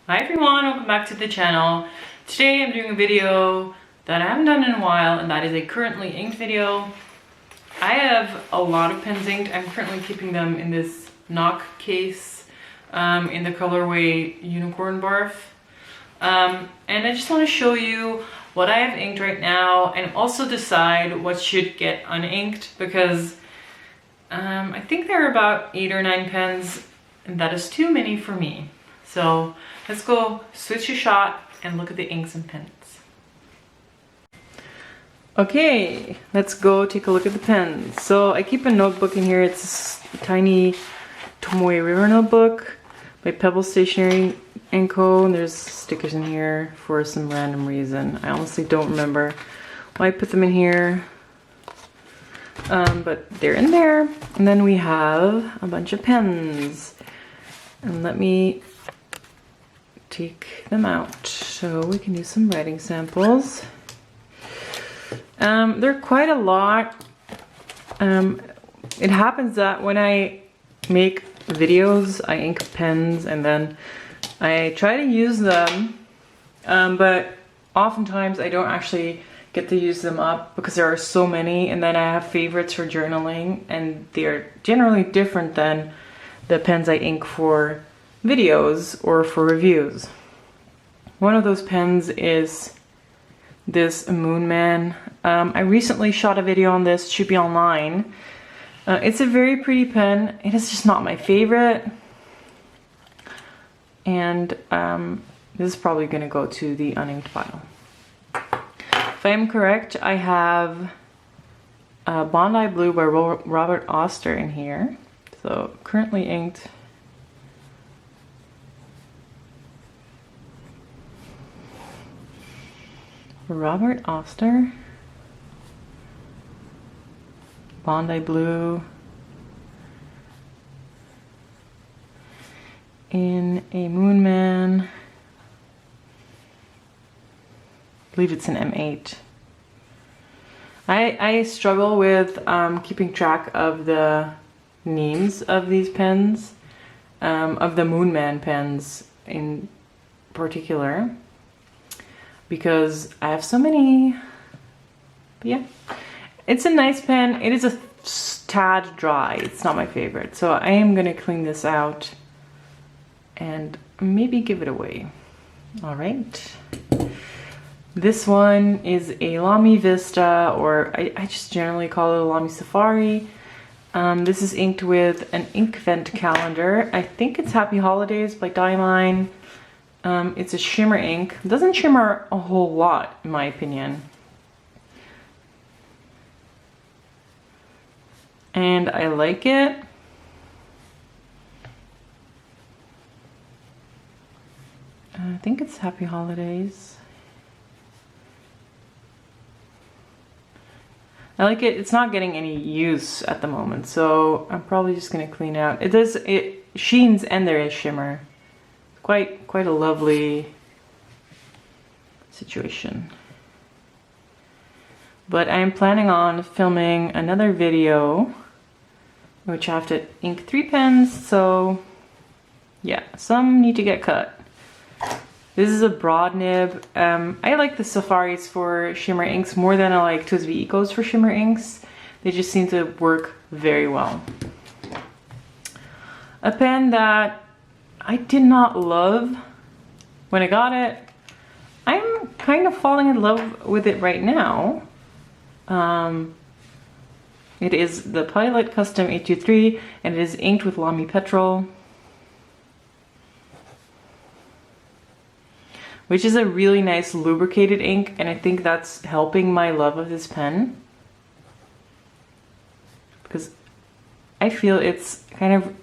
Hi everyone, welcome back to the channel. Today I'm doing a video that I haven't done in a while, and that is a currently inked video. I have a lot of pens inked. I'm currently keeping them in this knock case in the colorway Unicorn Barf. And I just want to show you what I have inked right now and also decide what should get uninked, because I think there are about 8 or 9 pens and that is too many for me. So let's go switch a shot and look at the inks and pens. Okay, let's go take a look at the pens. So I keep a notebook in here. It's a tiny Tomoe River notebook by Pebble Stationery & Co. And there's stickers in here for some random reason. I honestly don't remember why I put them in here. But they're in there. And then we have a bunch of pens. And let me take them out so we can do some writing samples. They're quite a lot. It happens that when I make videos, I ink pens and then I try to use them, but oftentimes I don't actually get to use them up because there are so many, and then I have favorites for journaling, and they're generally different than the pens I ink for videos or for reviews. One of those pens is this Moon Man. I recently shot a video on this, it should be online. It's a very pretty pen. It is just not my favorite. And this is probably gonna go to the uninked pile. If I am correct, I have Bondi Blue by Robert Oster in here. So currently inked. Robert Oster, Bondi Blue, in a Moon Man. I believe it's an M8. I struggle with keeping track of the names of these pens, of the Moon Man pens in particular, because I have so many. But yeah, it's a nice pen. It is a tad dry. It's not my favorite, so I am gonna clean this out and maybe give it away. All right, this one is a Lamy Vista, or I just generally call it a Lamy Safari. This is inked with an ink vent calendar. I think it's Happy Holidays by Nylon. It's a shimmer ink. It doesn't shimmer a whole lot, in my opinion. And I like it. I think it's Happy Holidays. I like it. It's not getting any use at the moment, so I'm probably just gonna clean out. It sheens and there is shimmer. Quite a lovely situation. But I'm planning on filming another video, which I have to ink 3 pens, so yeah, some need to get cut. This is a broad nib. I like the Safaris for shimmer inks more than I like TWSBI Ecos for shimmer inks. They just seem to work very well. A pen that I did not love when I got it. I'm kind of falling in love with it right now. It is the Pilot Custom 823, and it is inked with Lamy Petrol, which is a really nice lubricated ink, and I think that's helping my love of this pen, because I feel it's kind of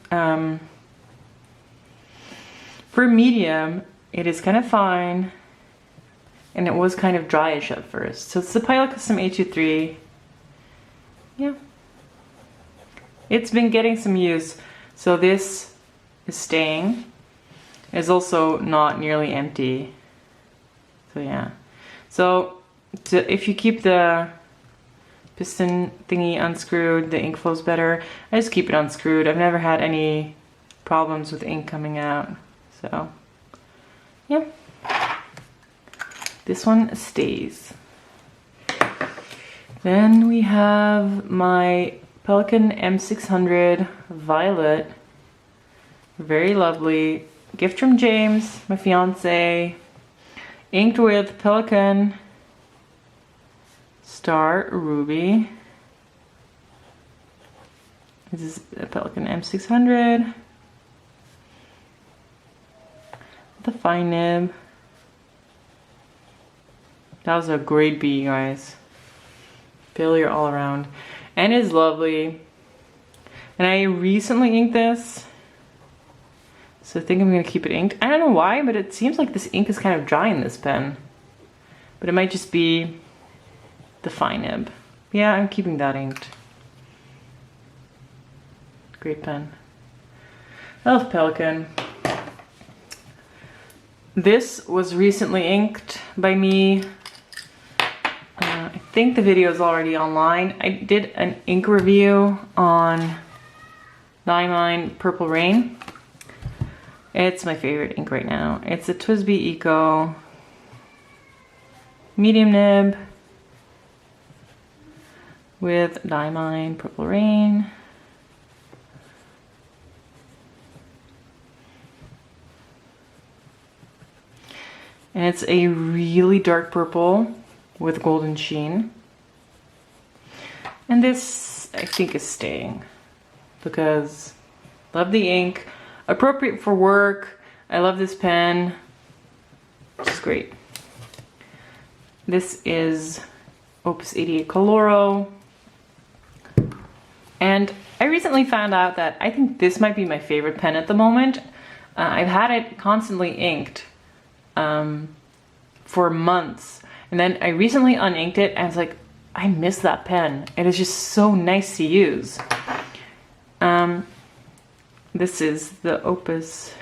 for medium, it is kind of fine, and it was kind of dryish at first. So it's the Pilot Custom 823. Yeah, it's been getting some use. So this is staying. It's also not nearly empty. So yeah. So if you keep the piston thingy unscrewed, the ink flows better. I just keep it unscrewed. I've never had any problems with ink coming out. So yeah, this one stays. Then we have my Pelican M600 Violet. Very lovely. Gift from James, my fiance. Inked with Pelican Star Ruby. This is a Pelican M600. The fine nib. That was a great bee, guys. Failure all around. And it's lovely. And I recently inked this. So I think I'm going to keep it inked. I don't know why, but it seems like this ink is kind of dry in this pen. But it might just be the fine nib. Yeah, I'm keeping that inked. Great pen. I love Pelican. This was recently inked by me. I think the video is already online. I did an ink review on Nylon Purple Rain. It's my favorite ink right now. It's a TWSBI Eco medium nib with Nylon Purple Rain. And it's a really dark purple with golden sheen. And this, I think, is staying because love the ink. Appropriate for work. I love this pen. It's great. This is Opus 88 Coloro. And I recently found out that I think this might be my favorite pen at the moment. I've had it constantly inked for months. And then I recently uninked it and I was like, I miss that pen. It is just so nice to use. This is the Opus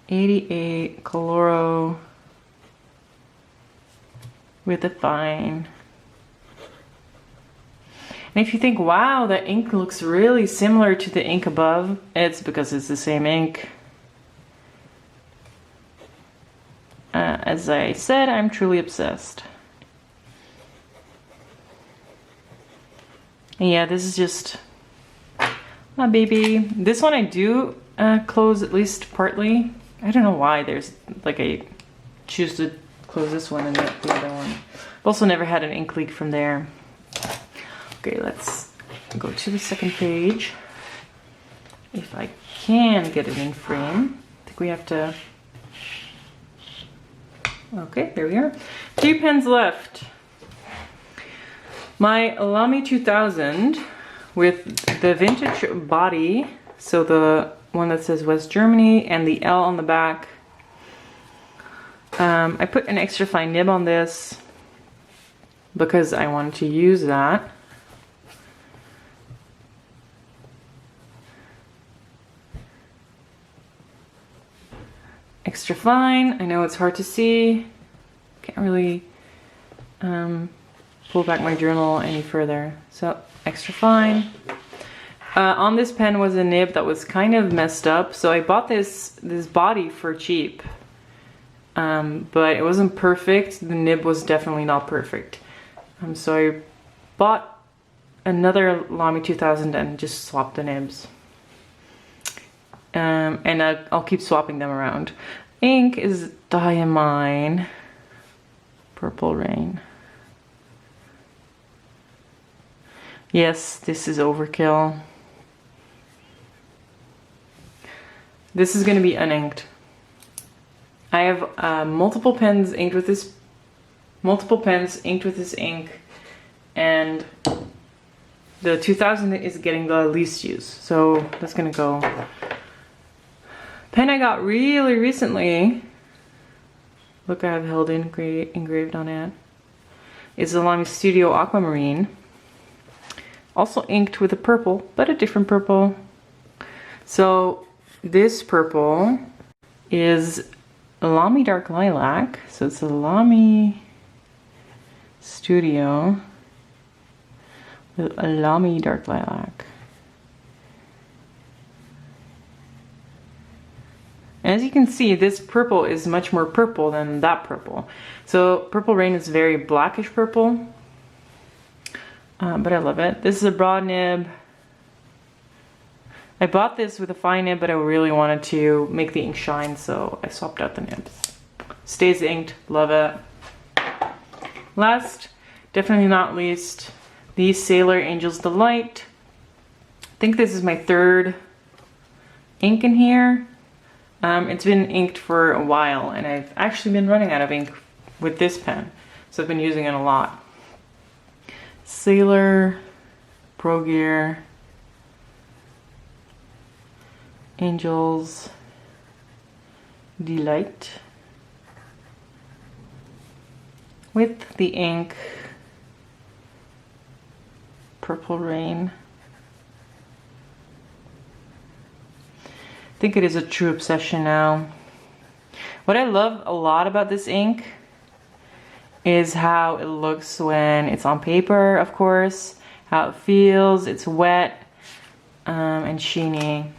88 Coloro with a fine. And if you think, wow, that ink looks really similar to the ink above, it's because it's the same ink. As I said, I'm truly obsessed. And yeah, this is just my baby. This one I do close at least partly. I don't know why there's like I choose to close this one and not the other one. I've also never had an ink leak from there. Okay, let's go to the second page. If I can get it in frame. I think we have to... Okay, there we are. 2 pens left. My Alami 2000 with the vintage body, so the one that says West Germany and the L on the back. I put an extra fine nib on this because I wanted to use that. Extra fine. I know it's hard to see. Can't really pull back my journal any further. So extra fine. On this pen was a nib that was kind of messed up. So I bought this body for cheap. But it wasn't perfect. The nib was definitely not perfect. So I bought another Lamy 2000 and just swapped the nibs. And I'll keep swapping them around. Ink is Diamine Purple Rain. Yes, this is overkill. This is going to be uninked. I have multiple pens inked with this ink, and the 2000 is getting the least use, so that's gonna go. Pen I got really recently, look, I have held engraved on it, is the Lamy Studio Aquamarine. Also inked with a purple, but a different purple. So this purple is Lamy Dark Lilac. So it's a Lamy Studio with a Lamy Dark Lilac. As you can see, this purple is much more purple than that purple. So Purple Rain is very blackish purple, but I love it. This is a broad nib. I bought this with a fine nib, but I really wanted to make the ink shine, so I swapped out the nibs. Stays inked, love it. Last, definitely not least, the Sailor Angel's Delight. I think this is my third ink in here. It's been inked for a while, and I've actually been running out of ink with this pen, so I've been using it a lot. Sailor, Pro Gear, Angel's Delight, with the ink Purple Rain. I think it is a true obsession now. What I love a lot about this ink is how it looks when it's on paper, of course, how it feels, it's wet and sheeny.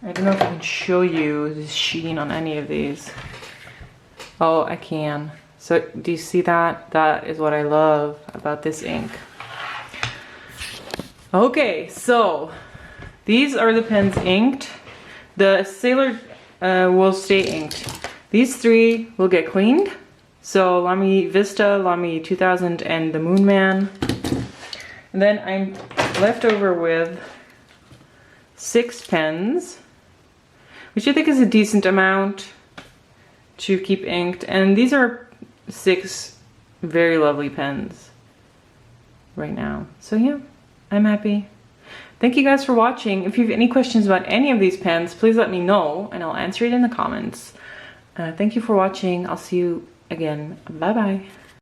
I don't know if I can show you the sheen on any of these. Oh, I can. So do you see that? That is what I love about this ink. Okay, so these are the pens inked. The Sailor will stay inked. These three will get cleaned. So Lamy Vista, Lamy 2000, and the Moon Man. And then I'm left over with 6 pens, which I think is a decent amount to keep inked. And these are 6 very lovely pens right now. So yeah, I'm happy. Thank you guys for watching. If you have any questions about any of these pens, please let me know and I'll answer it in the comments. Thank you for watching. I'll see you again. Bye bye.